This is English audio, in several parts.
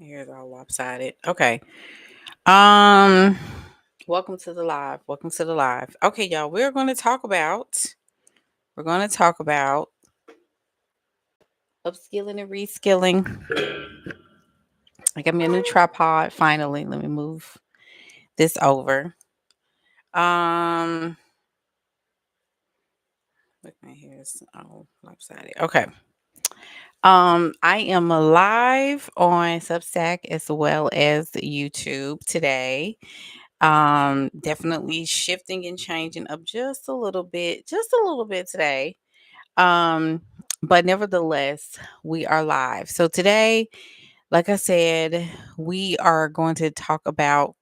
Here's all lopsided. Okay. Um, welcome to the live. Welcome to the live. Okay, y'all. We're going to talk about upskilling and reskilling. I got me a new tripod. Finally, let me move this over. Um, look, my hair is all lopsided. Okay. I am live on Substack as well as YouTube today. Definitely shifting and changing up just a little bit today. Um, but nevertheless, we are live. So today, like I said, we are going to talk about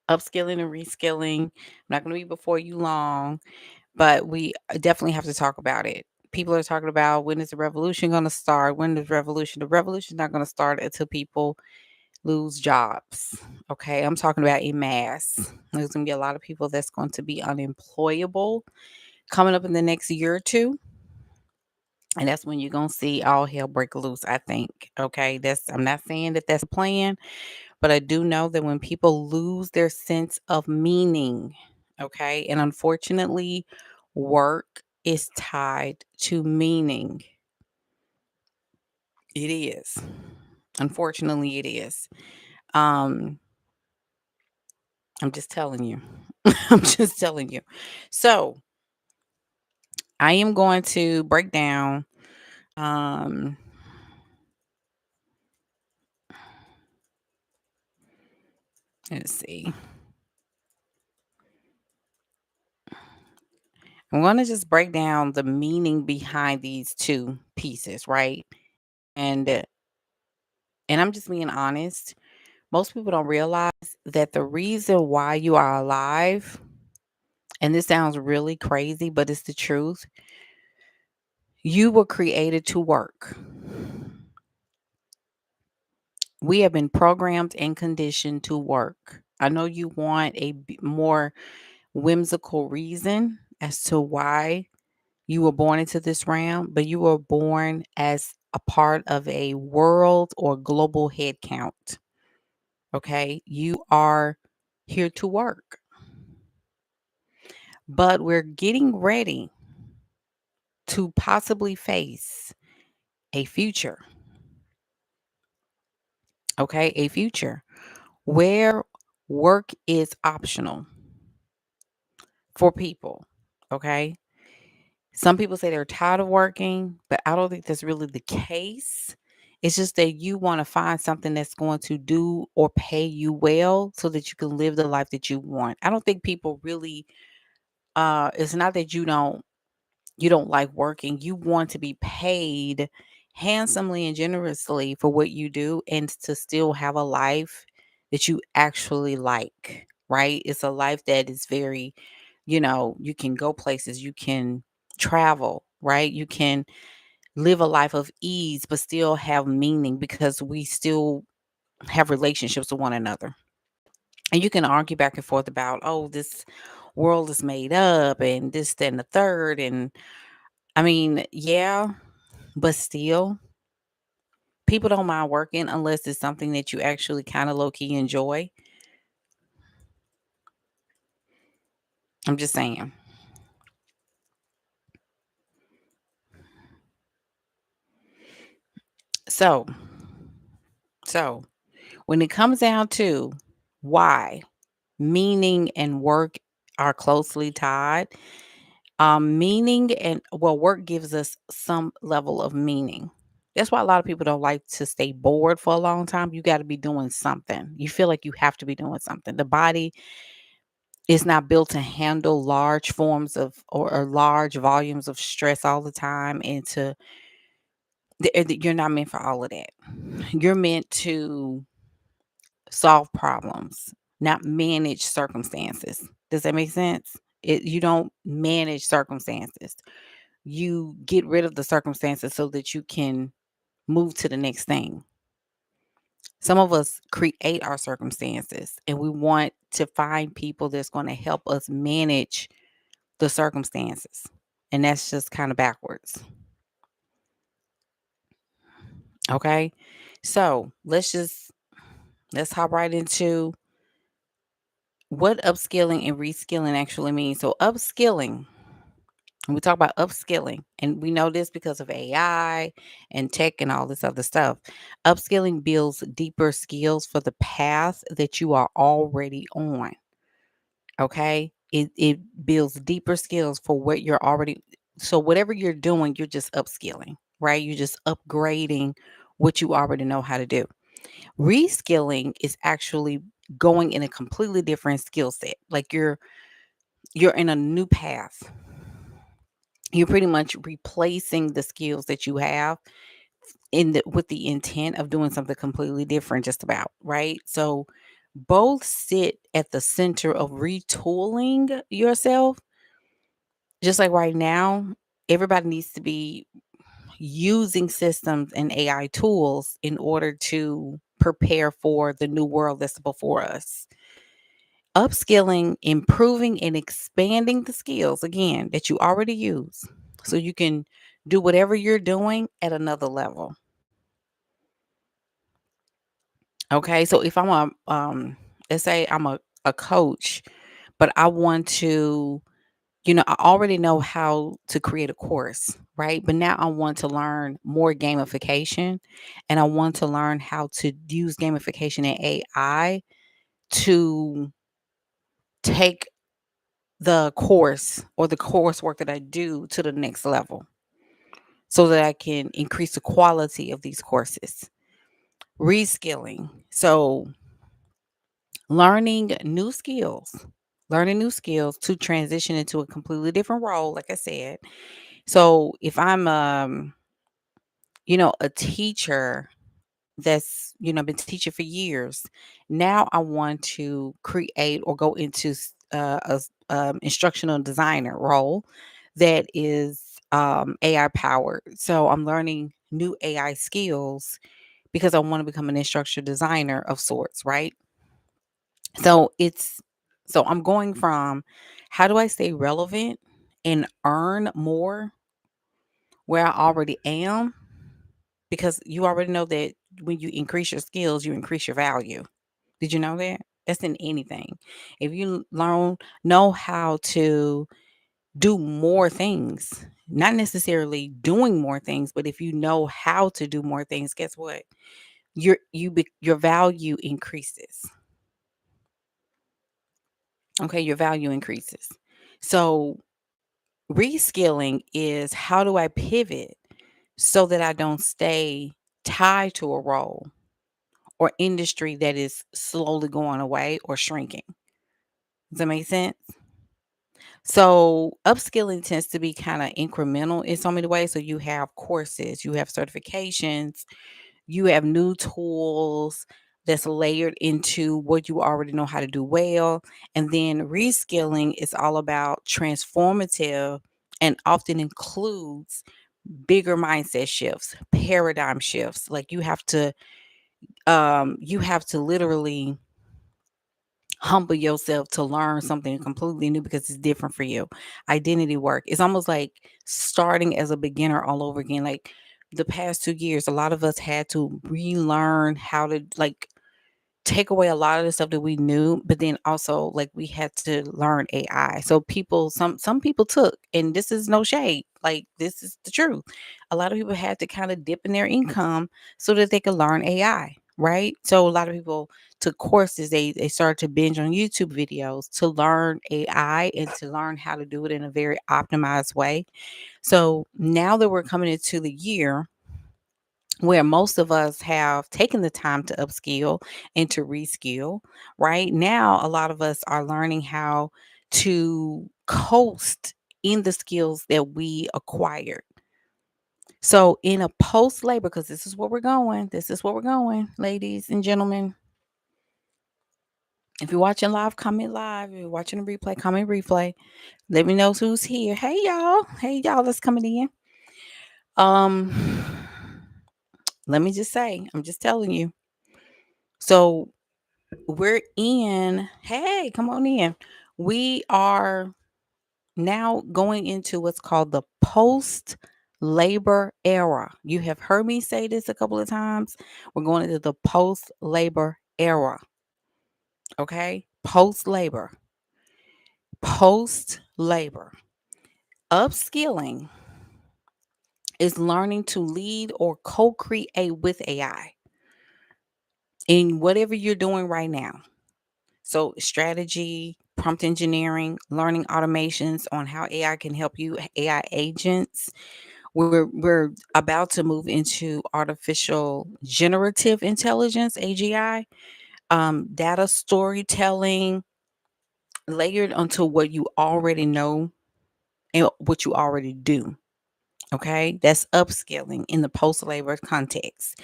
upskilling and reskilling. I'm not going to be before you long, but we definitely have to talk about it. People are talking about when is the revolution going to start? When is revolution? The revolution is not going to start until people lose jobs. Okay. I'm talking about en masse. There's going to be a lot of people that's going to be unemployable coming up in the next year or two. And that's when you're going to see all hell break loose, I think. Okay. I'm not saying that that's a plan, but I do know that when people lose their sense of meaning, okay, and unfortunately, work is tied to meaning. It is. Unfortunately, it is. Um, I'm just telling you. I'm just telling you. So I am going to break down. Um, let's see. I'm going to just break down the meaning behind these two pieces, right? And uh, and I'm just being honest. Most people don't realize that the reason why you are alive, and this sounds really crazy, but it's the truth. You were created to work. We have been programmed and conditioned to work. I know you want a more whimsical reason as to why you were born into this realm, but you were born as a part of a world or global head count. Okay. You are here to work, but we're getting ready to possibly face a future. Okay. A future where work is optional for people. Okay. Some people say they're tired of working, but I don't think that's really the case. It's just that you want to find something that's going to do or pay you well so that you can live the life that you want. I don't think people really it's not that you don't like working. You want to be paid handsomely and generously for what you do and to still have a life that you actually like, right? It's a life that is very, you can go places, you can travel, right? You can live a life of ease, but still have meaning because we still have relationships with one another. And you can argue back and forth about, oh, this world is made up and this, that, and the third. And I mean, yeah, but still, people don't mind working unless it's something that you actually kind of low key enjoy. I'm just saying. So, so when it comes down to why meaning and work are closely tied, meaning and well, work gives us some level of meaning. That's why a lot of people don't like to stay bored for a long time. You got to be doing something. You feel like you have to be doing something. The body is not built to handle large forms of or large volumes of stress all the time and you're not meant for all of that. You're meant to solve problems, not manage circumstances. Does that make sense? You don't manage circumstances. You get rid of the circumstances so that you can move to the next thing. Some of us create our circumstances and we want to find people that's going to help us manage the circumstances. And that's just kind of backwards. Okay. So let's hop right into what upskilling and reskilling actually means. So upskilling, when we talk about upskilling, and we know this because of AI and tech and all this other stuff. Upskilling builds deeper skills for the path that you are already on. Okay. It builds deeper skills for what you're already, so whatever you're doing, you're just upskilling, right? You're just upgrading what you already know how to do. Reskilling is actually going in a completely different skill set. Like you're in a new path. You're pretty much replacing the skills that you have in the with the intent of doing something completely different, just about, right? So both sit at the center of retooling yourself. Just like right now, everybody needs to be using systems and AI tools in order to prepare for the new world that's before us. Upskilling, improving, and expanding the skills again that you already use so you can do whatever you're doing at another level. Okay. So if I'm let's say I'm a coach, but I want to, I already know how to create a course, right? But now I want to learn more gamification, and I want to learn how to use gamification and AI to take the course or the coursework that I do to the next level so that I can increase the quality of these courses. Reskilling. So, learning new skills, learning new skills to transition into a completely different role, like I said. So, if I'm a teacher that's, been teaching for years. Now I want to create or go into instructional designer role that is AI powered. So I'm learning new AI skills because I want to become an instructional designer of sorts, right? So I'm going from how do I stay relevant and earn more where I already am, because you already know that when you increase your skills, you increase your value. Did you know that? That's in anything. If you know how to do more things, not necessarily doing more things, but if you know how to do more things, guess what? Your value increases. Okay, your value increases. So reskilling is how do I pivot so that I don't stay tied to a role or industry that is slowly going away or shrinking. Does that make sense? So upskilling tends to be kind of incremental in so many ways. So you have courses, you have certifications, you have new tools that's layered into what you already know how to do well. And then reskilling is all about transformative and often includes bigger mindset shifts, paradigm shifts. Like you have to literally humble yourself to learn something completely new because it's different for you. Identity work. It's almost like starting as a beginner all over again. Like the past 2 years, a lot of us had to relearn how to like take away a lot of the stuff that we knew, but then also like we had to learn AI. So some people took, and this is no shade, like this is the truth. A lot of people had to kind of dip in their income so that they could learn AI, right? So a lot of people took courses, they started to binge on YouTube videos to learn AI and to learn how to do it in a very optimized way. So now that we're coming into the year where most of us have taken the time to upskill and to reskill, right? Now, a lot of us are learning how to coast in the skills that we acquired. So, in a post labor, because this is where we're going, ladies and gentlemen. If you're watching live, comment live. If you're watching a replay, comment replay. Let me know who's here. Hey, y'all. Hey, y'all, that's coming in. Um, let me just say, I'm just telling you. So, we're in. Hey, come on in. We are now going into what's called the post labor era. You have heard me say this a couple of times. We're going into the post labor era. Okay? Post labor. Post labor. Upskilling is learning to lead or co create with AI in whatever you're doing right now. So, strategy, prompt engineering, learning automations on how AI can help you, AI agents. We're about to move into artificial generative intelligence, AGI, data storytelling, layered onto what you already know and what you already do. Okay, that's upskilling in the post labor context.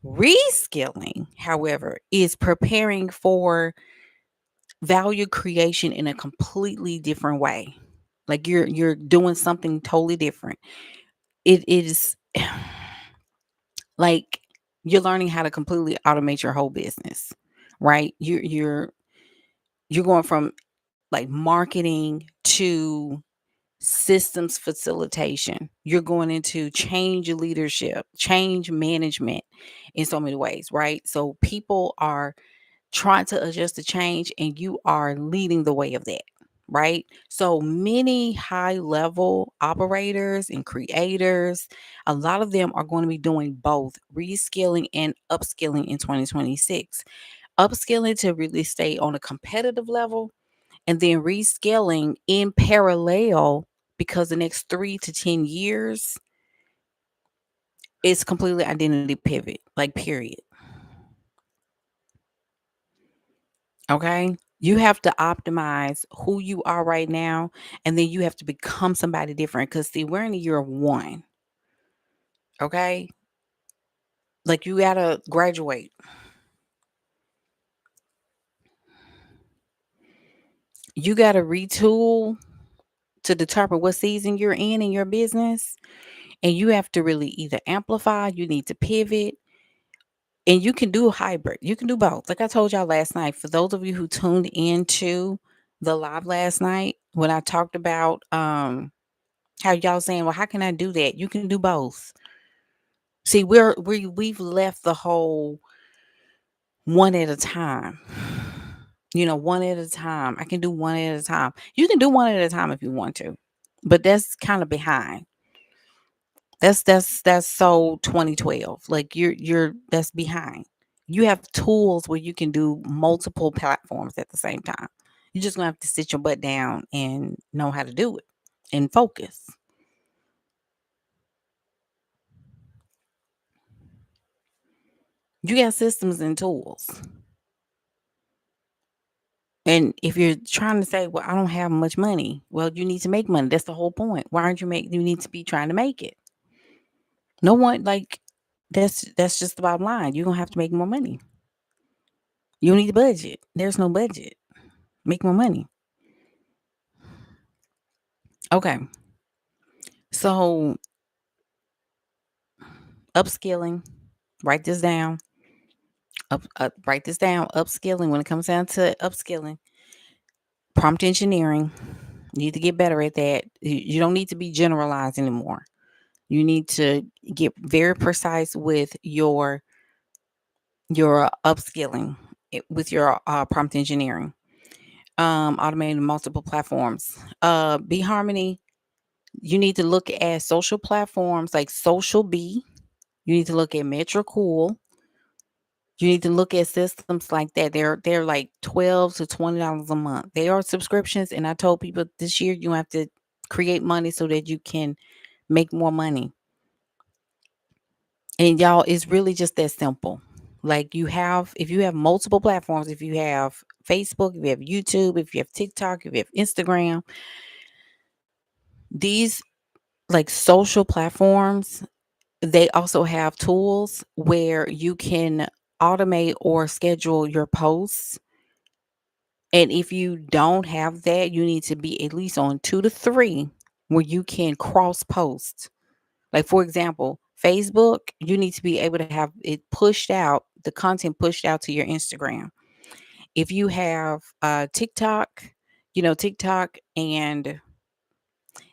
Reskilling, however, is preparing for value creation in a completely different way. Like you're doing something totally different. It is like you're learning how to completely automate your whole business, right? You're going from like marketing to systems facilitation. You're going into change leadership, change management in so many ways, right? So people are trying to adjust to change and you are leading the way of that, right? So many high level operators and creators, a lot of them are going to be doing both reskilling and upskilling in 2026. Upskilling to really stay on a competitive level, and then reskilling in parallel, because the next 3 to 10 years is completely identity pivot, like period. Okay. You have to optimize who you are right now, and then you have to become somebody different. Because, see, we're in the year of one. Okay. Like, you got to graduate. You got to retool to determine what season you're in your business. And you have to really either amplify, you need to pivot, and you can do a hybrid. You can do both. Like I told y'all last night, for those of you who tuned into the live last night, when I talked about how y'all saying, well, how can I do that? You can do both. See, we've left the whole one at a time. One at a time. I can do one at a time. You can do one at a time if you want to, but that's kind of behind. That's so 2012. Like you're that's behind. You have tools where you can do multiple platforms at the same time. You're just gonna have to sit your butt down and know how to do it and focus. You got systems and tools. And if you're trying to say, well, I don't have much money, well, you need to make money. That's the whole point. Why aren't you need to be trying to make it? No one like that's just the bottom line. You're gonna have to make more money. You need a budget. There's no budget. Make more money. Okay. So upskilling, write this down. Write this down. Upskilling. When it comes down to upskilling, prompt engineering, you need to get better at that. You don't need to be generalized anymore. You need to get very precise with your upskilling with your prompt engineering. Automating multiple platforms. Be Harmony. You need to look at social platforms like Social B. You need to look at Metricool. You need to look at systems like that. They're like $12 to $20 a month. They are subscriptions, and I told people this year you have to create money so that you can make more money. And y'all, it's really just that simple. Like if you have multiple platforms, if you have Facebook, if you have YouTube, if you have TikTok, if you have Instagram, these like social platforms, they also have tools where you can automate or schedule your posts. And if you don't have that, you need to be at least on 2 to 3 where you can cross post. Like, for example, Facebook, you need to be able to have it pushed out, the content pushed out to your Instagram. If you have TikTok, TikTok and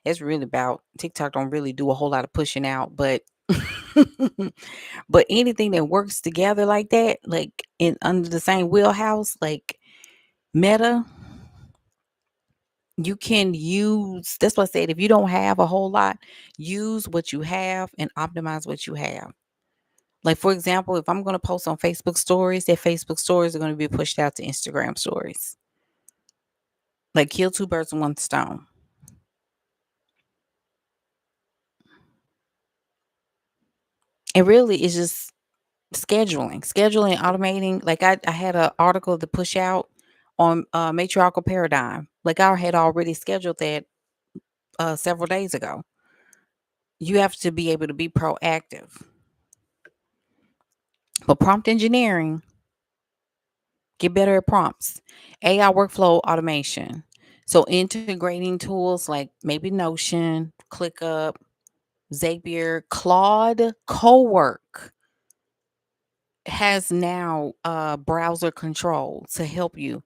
That's really about TikTok don't really do a whole lot of pushing out, but but anything that works together like that, like in under the same wheelhouse, like Meta, you can use that's what I said. If you don't have a whole lot, use what you have and optimize what you have. Like for example, if I'm gonna post on Facebook stories, that Facebook stories are gonna be pushed out to Instagram stories. Like kill two birds with one stone. And really it's just scheduling, automating. Like I had an article to push out on matriarchal paradigm. Like I had already scheduled that several days ago. You have to be able to be proactive. But prompt engineering, get better at prompts. AI workflow automation. So integrating tools like maybe Notion, ClickUp, Zapier, Claude, Cowork has now browser control to help you.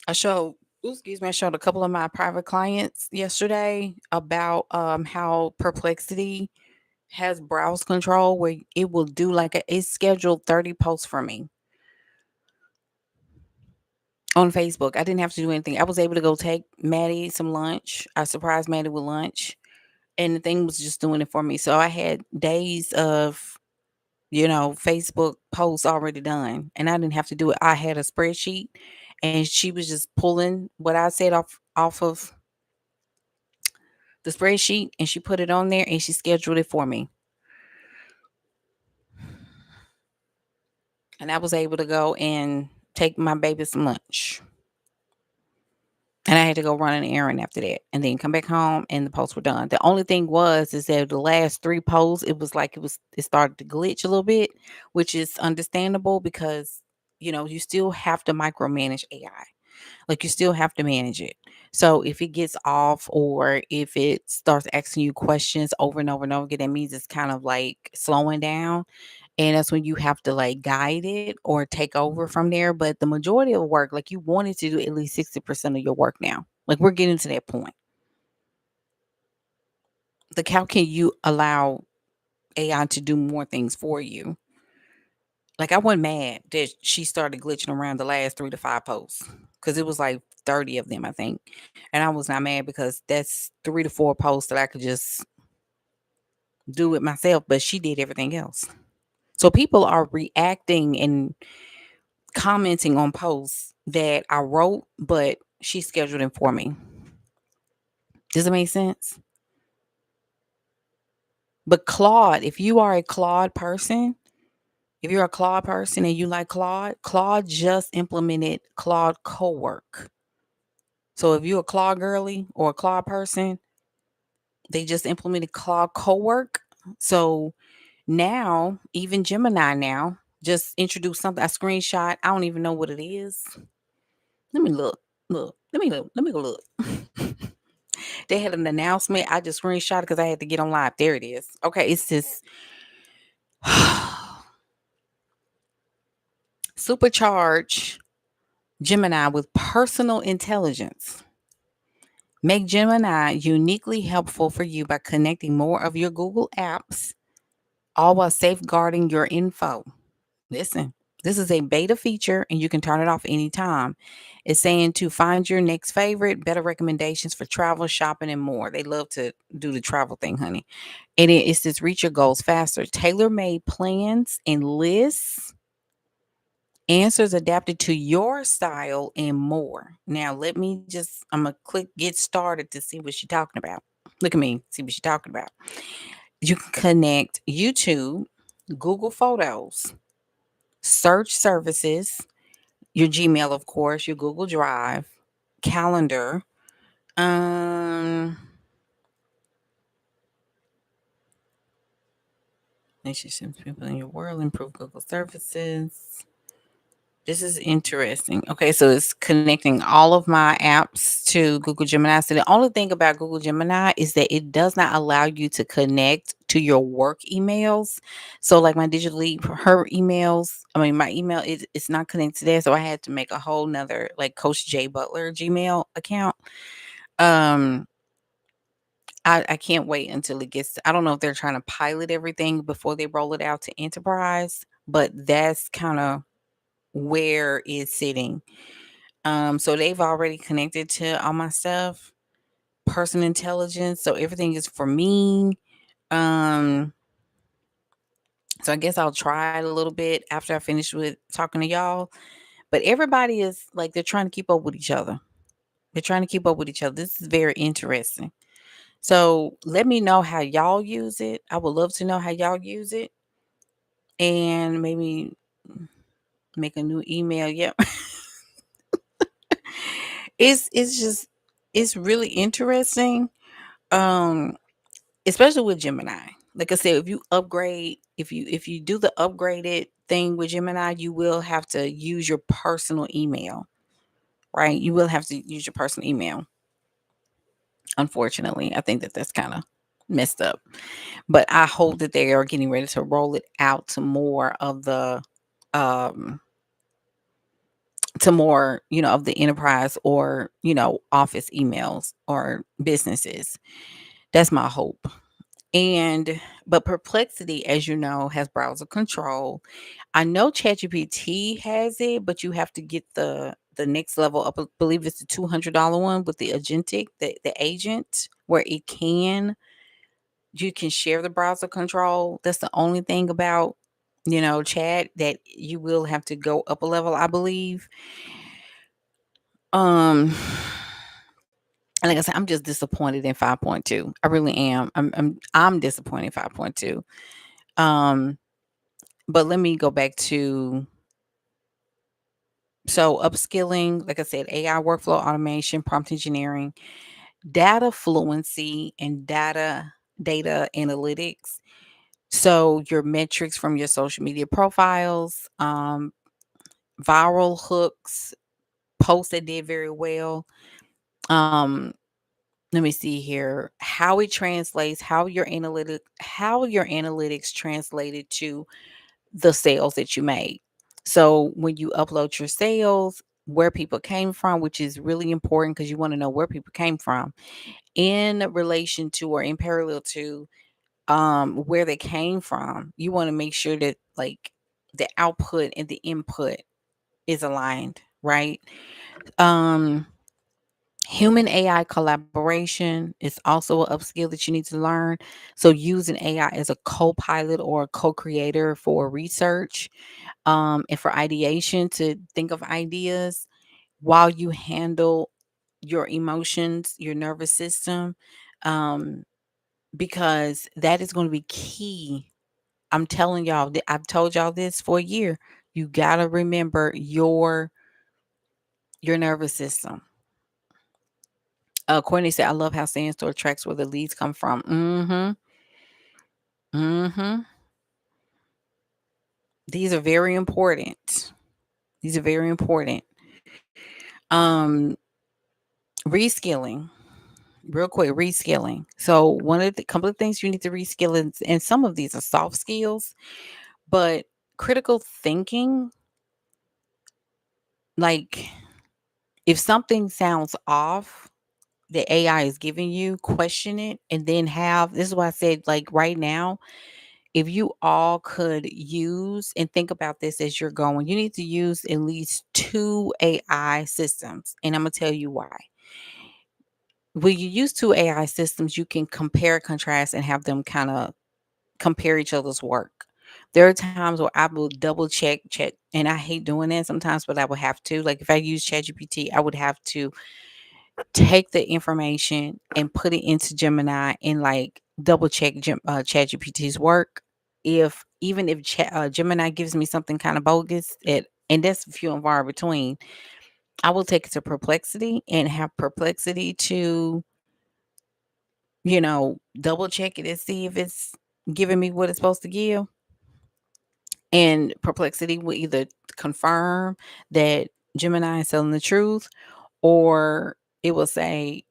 I showed, ooh, excuse me, I showed a couple of my private clients yesterday about how Perplexity has browse control where it will do like it scheduled 30 posts for me on Facebook. I didn't have to do anything. I was able to go take Maddie some lunch. I surprised Maddie with lunch, and the thing was just doing it for me. So I had days of Facebook posts already done, and I didn't have to do it. I had a spreadsheet, and she was just pulling what I said off of the spreadsheet, and she put it on there, and she scheduled it for me, and I was able to go and take my baby some lunch. And I had to go run an errand after that and then come back home and the posts were done. The only thing was is that the last 3 posts, it was like it started to glitch a little bit, which is understandable because you still have to micromanage AI. Like you still have to manage it. So if it gets off or if it starts asking you questions over and over and over again, that means it's kind of like slowing down. And that's when you have to like guide it or take over from there. But the majority of work, like you wanted to do at least 60% of your work now. Like we're getting to that point. Like how can you allow AI to do more things for you? Like I wasn't mad that she started glitching around the last 3 to 5 posts because it was like 30 of them, I think. And I was not mad because that's 3 to 4 posts that I could just do it myself, but she did everything else. So people are reacting and commenting on posts that I wrote, but she scheduled them for me. Does it make sense? But Claude, if you are a Claude person, if you're a Claude person and you like Claude, Claude just implemented Claude Cowork. So if you're a Claude girly or a Claude person, they just implemented Claude Cowork. So now, even Gemini now just introduced something, a screenshot. I don't even know what it is. Let me look. Look. Let me look. Let me go look. They had an announcement. I just screenshot because I had to get on live. There it is. Okay, it's this supercharge Gemini with personal intelligence. Make Gemini uniquely helpful for you by connecting more of your Google apps, all while safeguarding your info. Listen, this is a beta feature and you can turn it off anytime. It's saying to find your next favorite, better recommendations for travel, shopping, and more. They love to do the travel thing, honey. And it says reach your goals faster. Tailor made plans and lists, answers adapted to your style, and more. Now, I'm going to click get started to see what she's talking about. Look at me, see what she's talking about. You can connect YouTube, Google Photos, search services, your Gmail, of course, your Google Drive, calendar. Relationships, people in your world, improve Google services. This is interesting. Okay, so it's connecting all of my apps to Google Gemini. So the only thing about Google Gemini is that it does not allow you to connect to your work emails. So like my digital lead, her emails, I mean my email it's not connected to that. So I had to make a whole nother like Coach J Butler Gmail account. Um I can't wait until it gets I don't know if they're trying to pilot everything before they roll it out to enterprise, but that's kinda where it's sitting. So they've already connected to all my stuff, person intelligence, so everything is for me. Um, so I guess I'll try it a little bit after I finish with talking to y'all. But everybody is like they're trying to keep up with each other. They're trying to keep up with each other. This is very interesting. So let me know how y'all use it. I would love to know how y'all use it and maybe make a new email. Yep. It's just it's really interesting. Um Especially with Gemini. Like I said, if you upgrade, if you do the upgraded thing with Gemini, you will have to use your personal email, right? You will have to use your personal email. Unfortunately, I think that that's kind of messed up. But I hope that they are getting ready to roll it out um to more, of the enterprise or, office emails or businesses. That's my hope. And but Perplexity, as you know, has browser control. I know ChatGPT has it, but you have to get the next level up. I believe it's the $200 one with the agentic, the agent, where you can share the browser control. That's the only thing about chat that you will have to go up a level, I believe. Um and like I said, I'm just disappointed in 5.2. I really am. I'm disappointed in 5.2. Um But let me go back to upskilling, like I said, AI workflow automation, prompt engineering, data fluency, and data analytics. So your metrics from your social media profiles, viral hooks, posts that did very well. Um, Let me see here. How your analytics translated to the sales that you made. So when you upload your sales, where people came from, which is really important because you want to know where people came from in relation to or in parallel to where they came from. You want to make sure that like the output and the input is aligned, right? Um Human AI collaboration is also an upskill that you need to learn. So using AI as a co-pilot or a co-creator for research and for ideation to think of ideas while you handle your emotions, your nervous system, um, because that is going to be key. I'm telling y'all, I've told y'all this for a year. You gotta remember your nervous system. Courtney said, "I love how Sand Store tracks where the leads come from." Mm-hmm. Mm-hmm. These are very important. These are very important. Um, Reskilling. Real quick, reskilling. So one of the couple of things you need to reskill is, and some of these are soft skills, but critical thinking, like if something sounds off that AI is giving you, question it and then have this is why I said like right now, if you all could use and think about this as you're going, you need to use at least two AI systems. And I'm gonna tell you why. When you use two AI systems, you can compare, contrast, and have them kind of compare each other's work. There are times where I will double check, and I hate doing that sometimes, but I would have to. Like if I use ChatGPT, I would have to take the information and put it into Gemini and like double check ChatGPT's work. If even if Gemini gives me something kind of bogus, and that's few and far between, I will take it to Perplexity and have Perplexity to double check it and see if it's giving me what it's supposed to give. And Perplexity will either confirm that Gemini is telling the truth, or it will say,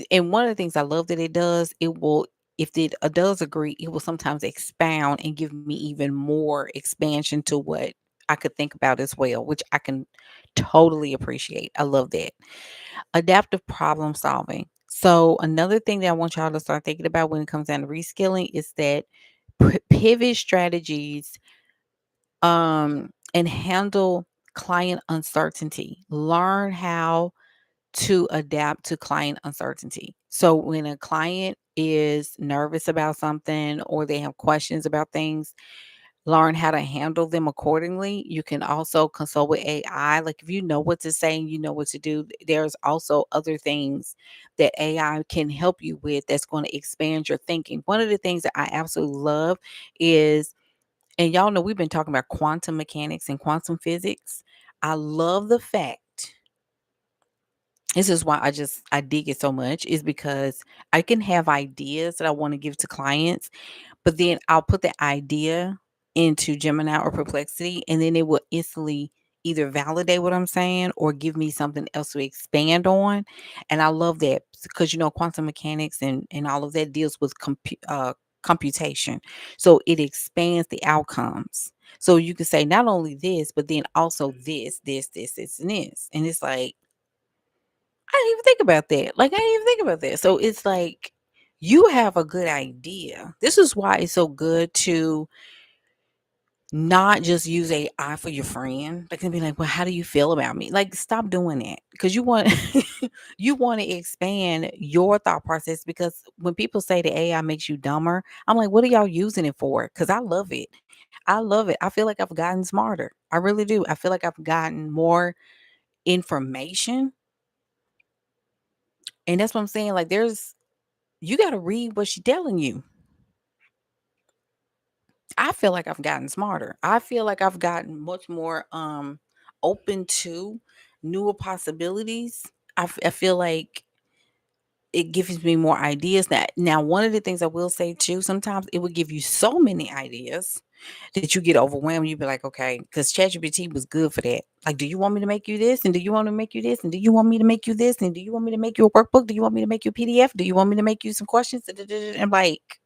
and one of the things I love that it does, if it does agree, it will sometimes expound and give me even more expansion to what I could think about as well, which I can totally appreciate. I love that. Adaptive problem solving. So another thing that I want y'all to start thinking about when it comes down to reskilling is that pivot strategies and handle client uncertainty. Learn how to adapt to client uncertainty. So when a client is nervous about something or they have questions about things, learn how to handle them accordingly. You can also consult with AI. Like if you know what to say and you know what to do, there's also other things that AI can help you with that's going to expand your thinking. One of the things that I absolutely love is, and y'all know we've been talking about quantum mechanics and quantum physics. I love the fact, this is why I dig it so much, is because I can have ideas that I want to give to clients, but then I'll put the idea into Gemini or Perplexity, and then it will instantly either validate what I'm saying or give me something else to expand on. And I love that because quantum mechanics and all of that deals with computation, so it expands the outcomes. So you can say not only this, but then also this, and this, and it's like I didn't even think about that. Like, I didn't even think about that. So it's like you have a good idea. This is why it's so good to not just use AI for your friend. They can be like, well, how do you feel about me? Like, stop doing that because you want you want to expand your thought process. Because when people say the AI makes you dumber, I'm like, what are y'all using it for? Because I love it. I love it. I feel like I've gotten smarter. I really do. I feel like I've gotten more information. And that's what I'm saying. Like, you got to read what she's telling you. I feel like I've gotten smarter. I feel like I've gotten much more open to newer possibilities. I feel like it gives me more ideas. Now, one of the things I will say too, sometimes it will give you so many ideas that you get overwhelmed. You be like, okay, because ChatGPT was good for that. Like, do you want me to make you this? And do you want me to make you this? And do you want me to make you this? And do you want me to make you a workbook? Do you want me to make you a PDF? Do you want me to make you some questions? And like,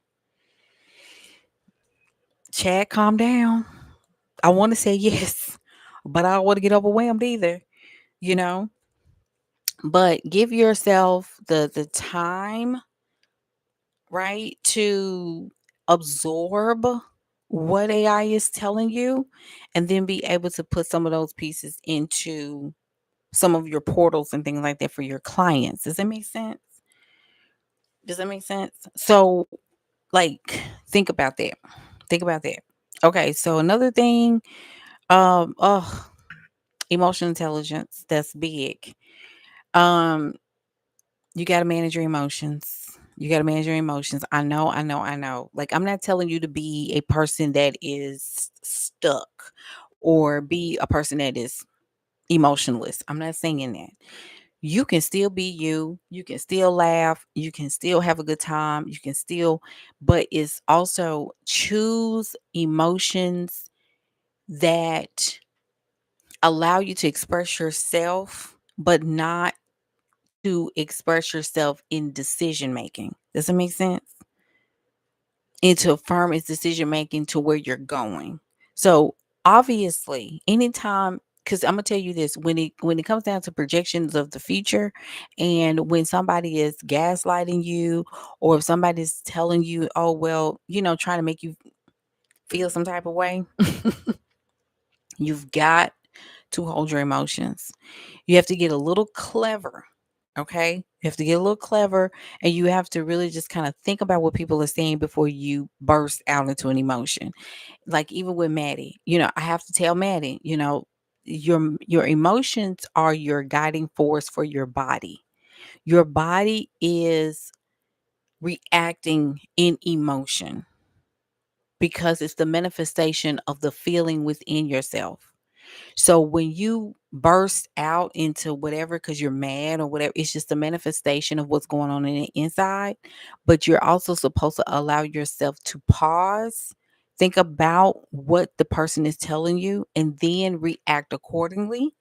Chad, calm down. I want to say yes, but I don't want to get overwhelmed either, you know. But give yourself the time, right, to absorb what AI is telling you, and then be able to put some of those pieces into some of your portals and things like that for your clients. Does that make sense? Does that make sense? So, like, think about that. Think about that. Okay, so another thing, oh, emotional intelligence, that's big. Um, you gotta manage your emotions. You gotta manage your emotions. I know. Like, I'm not telling you to be a person that is stuck or be a person that is emotionless. I'm not saying that. You can still be you. You can still laugh. You can still have a good time. You can still, but it's also choose emotions that allow you to express yourself, but not to express yourself in decision making. Does that make sense? And to affirm its decision making to where you're going. So obviously, anytime, because I'm gonna tell you this, when it comes down to projections of the future, and when somebody is gaslighting you, or if somebody's telling you, oh well, trying to make you feel some type of way, you've got to hold your emotions. You have to get a little clever. Okay. You have to get a little clever, and you have to really just kind of think about what people are saying before you burst out into an emotion. Like even with Maddie, I have to tell Maddie, your emotions are your guiding force for your body. Your body is reacting in emotion because it's the manifestation of the feeling within yourself. So when you burst out into whatever because you're mad or whatever, it's just a manifestation of what's going on in the inside. But you're also supposed to allow yourself to pause, think about what the person is telling you, and then react accordingly.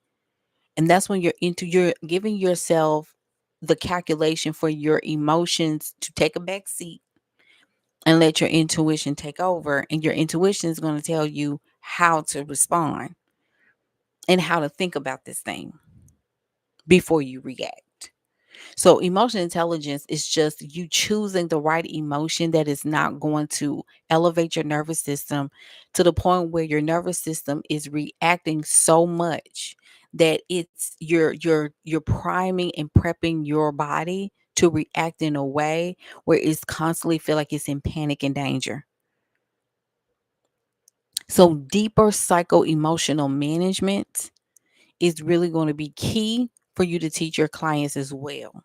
And that's when you're giving yourself the calculation for your emotions to take a back seat and let your intuition take over. And your intuition is going to tell you how to respond and how to think about this thing before you react. So emotional intelligence is just you choosing the right emotion that is not going to elevate your nervous system to the point where your nervous system is reacting so much that it's you're priming and prepping your body to react in a way where it's constantly feel like it's in panic and danger. So deeper psycho emotional management is really going to be key for you to teach your clients as well.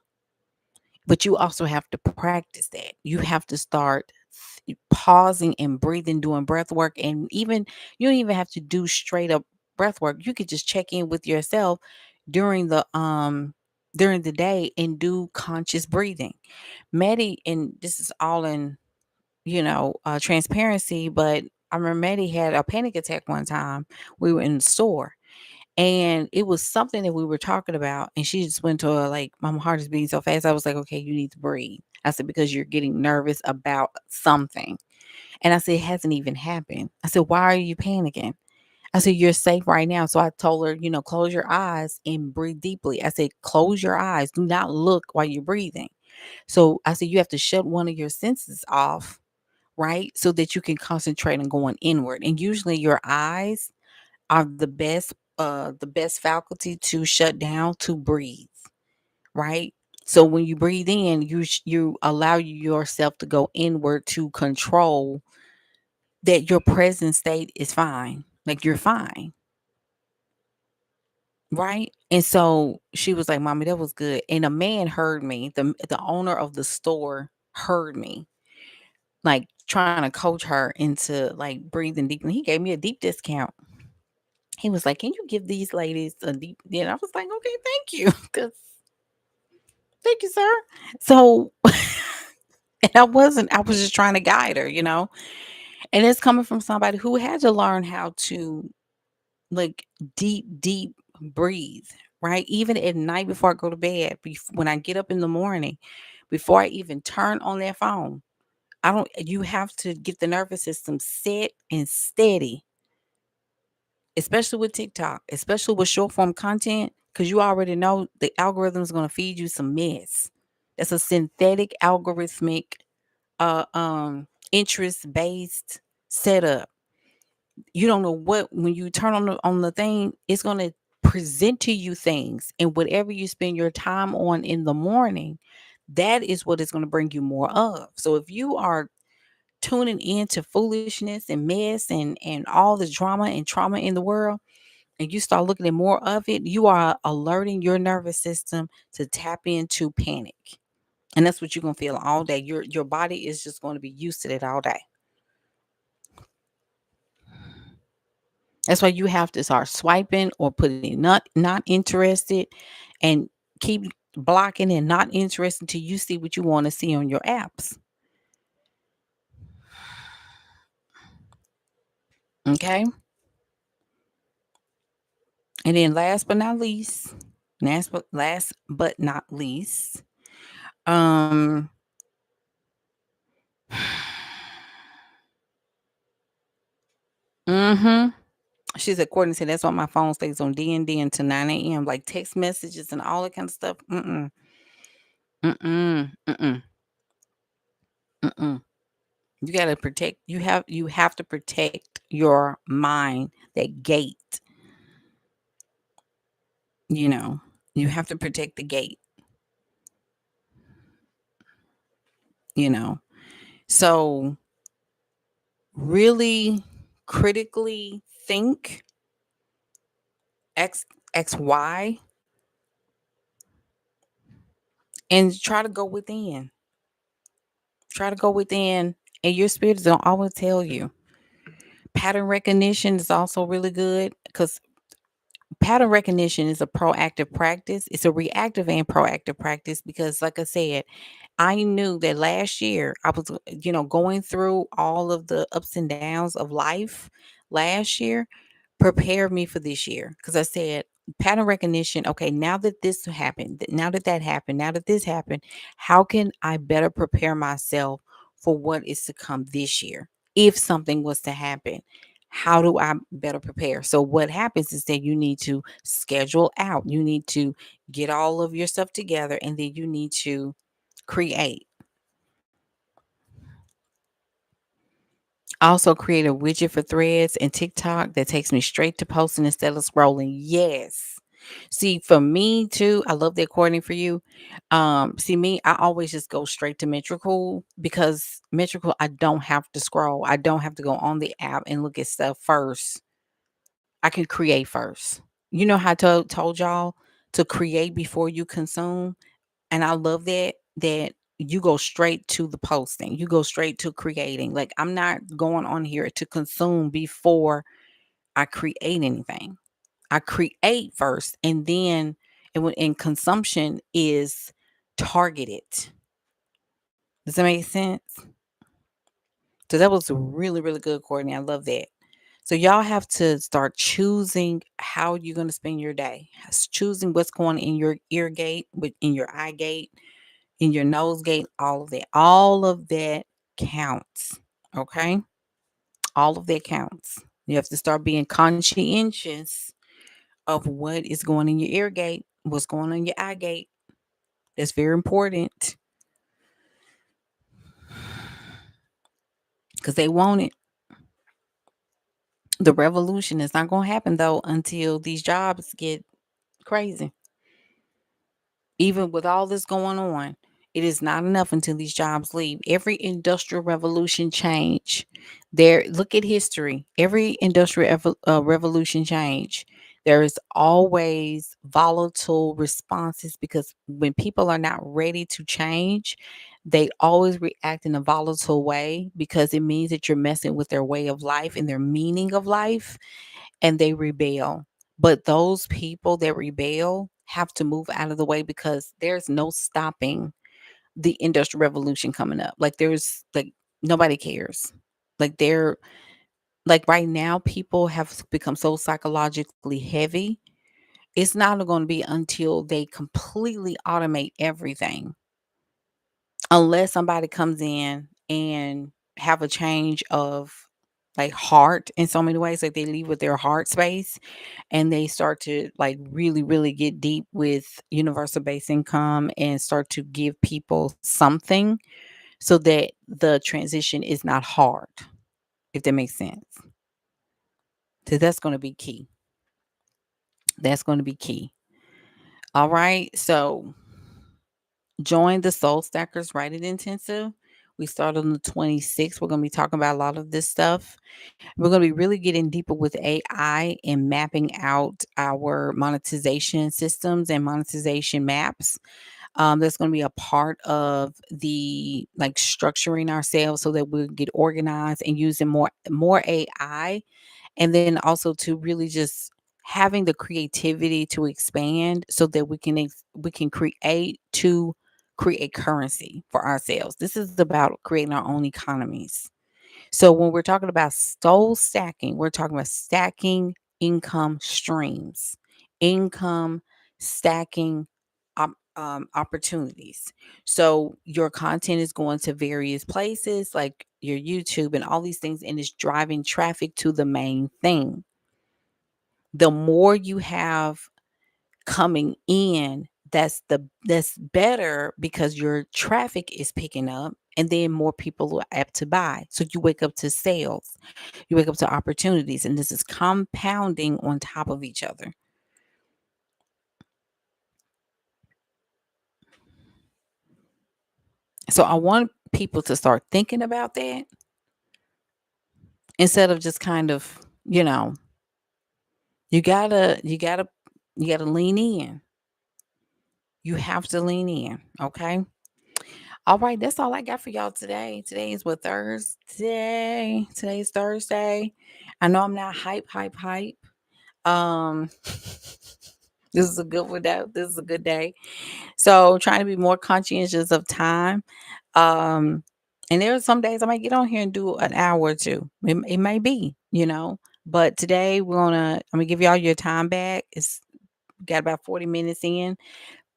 But you also have to practice that. You have to start pausing and breathing, doing breath work. And even you don't even have to do straight up breath work. You could just check in with yourself during the day and do conscious breathing. Maddie, and this is all in, transparency, but I remember Maddie had a panic attack one time. We were in the store and it was something that we were talking about, and she just went to her like, "My heart is beating so fast." I was like, "Okay, you need to breathe." I said, "Because you're getting nervous about something." And I said, "It hasn't even happened." I said, "Why are you panicking?" I said, "You're safe right now." So I told her, close your eyes and breathe deeply. I said, "Close your eyes. Do not look while you're breathing." So I said, "You have to shut one of your senses off, right? So that you can concentrate on going inward. And usually your eyes are the best faculty to shut down to breathe, right? So when you breathe in, you allow yourself to go inward to control that your present state is fine. Like you're fine, right? And so she was like, "Mommy, that was good." And a man heard me. The owner of the store heard me, like trying to coach her into like breathing deep. And he gave me a deep discount. He was like, "Can you give these ladies a deep?" And I was like, "Okay, thank you." Because thank you, sir. So, and I was just trying to guide her. And it's coming from somebody who had to learn how to like deep breathe, right? Even at night before I go to bed, when I get up in the morning, before I even turn on that phone, you have to get the nervous system set and steady, especially with TikTok, especially with short form content, because you already know the algorithm is going to feed you some mess. That's a synthetic algorithmic, interest based setup. You don't know what when you turn on the thing, it's going to present to you things, and whatever you spend your time on in the morning, that is what is going to bring you more of. So if you are tuning into foolishness and mess and all the drama and trauma in the world, and you start looking at more of it, you are alerting your nervous system to tap into panic. And that's what you're gonna feel all day. Your body is just going to be used to it all day. That's why you have to start swiping or putting not interested and keep blocking and not interested until you see what you want to see on your apps. Okay. And then last but not least, um mhm. She said, according to that's why my phone stays on D&D until 9 a.m. Like text messages and all that kind of stuff. Mm-mm. Mm-mm. Mm-mm. Mm-mm. You have to protect your mind, that gate, you know. You have to protect the gate, you know. So really critically think X XY and try to go within. Try to go within, and your spirits don't always tell you. Pattern recognition is also really good because pattern recognition is a proactive practice. It's a reactive and proactive practice because, like I said, I knew that last year I was, going through all of the ups and downs of life last year, prepared me for this year. Because I said, pattern recognition, okay, now that this happened, now that that happened, now that this happened, how can I better prepare myself for what is to come this year? If something was to happen, How do I better prepare? So what happens is that you need to schedule out. You need to get all of your stuff together, and then you need to create. Also create a widget for Threads and TikTok that takes me straight to posting instead of scrolling. Yes. See, for me too, I love that coordinating for you. See me, I always just go straight to Metricool because Metricool, I don't have to scroll. I don't have to go on the app and look at stuff first. I can create first. You know how I told y'all to create before you consume? And I love that you go straight to the posting. You go straight to creating. Like I'm not going on here to consume before I create anything. I create first and then and consumption is targeted. Does that make sense? So that was really, really good, Courtney. I love that. So y'all have to start choosing how you're going to spend your day. Choosing what's going in your ear gate, in your eye gate, in your nose gate, all of that. All of that counts. Okay? All of that counts. You have to start being conscientious of what is going in your ear gate, what's going on your eye gate. That's very important because they want it. The revolution is not going to happen though until these jobs get crazy. Even with all this going on, it is not enough until these jobs leave. Every industrial revolution change. There, look at history. Every revolution change. There is always volatile responses because when people are not ready to change, they always react in a volatile way because it means that you're messing with their way of life and their meaning of life, and they rebel. But those people that rebel have to move out of the way because there's no stopping the industrial revolution coming up. Like there's like nobody cares. Like they're like right now people have become so psychologically heavy. It's not going to be until they completely automate everything. Unless somebody comes in and have a change of like heart in so many ways, like they leave with their heart space and they start to like really really get deep with universal base income and start to give people something so that the transition is not hard, if that makes sense. So that's going to be key. That's going to be key. All right, so join the Soul Stackers Write It Intensive. We start on the 26th. We're going to be talking about a lot of this stuff. We're going to be really getting deeper with AI and mapping out our monetization systems and monetization maps. That's going to be a part of the like structuring ourselves so that we get organized and using more AI, and then also to really just having the creativity to expand so that we can create currency for ourselves. This is about creating our own economies. So when we're talking about soul stacking, we're talking about stacking income streams, income stacking opportunities. So your content is going to various places like your YouTube and all these things, and it's driving traffic to the main thing. The more you have coming in, that's better because your traffic is picking up and then more people are apt to buy. So you wake up to sales, you wake up to opportunities, and this is compounding on top of each other. So I want people to start thinking about that instead of just kind of, you gotta you gotta you gotta lean in. You have to lean in. Okay. All right, that's all I got for y'all today. Today is what, Thursday. Today's Thursday. I know I'm not hype. Um this is a good one though. This is a good day. So trying to be more conscientious of time. Um and there are some days I might get on here and do an hour or two. It may be. But today I'm gonna give y'all your time back. It's got about 40 minutes in.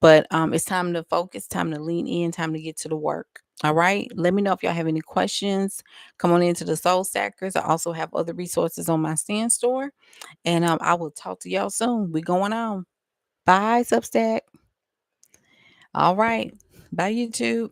But it's time to focus, time to lean in, time to get to the work. All right. Let me know if y'all have any questions. Come on into the Soul Stackers. I also have other resources on my stand store. And I will talk to y'all soon. We going on. Bye, Substack. All right. Bye, YouTube.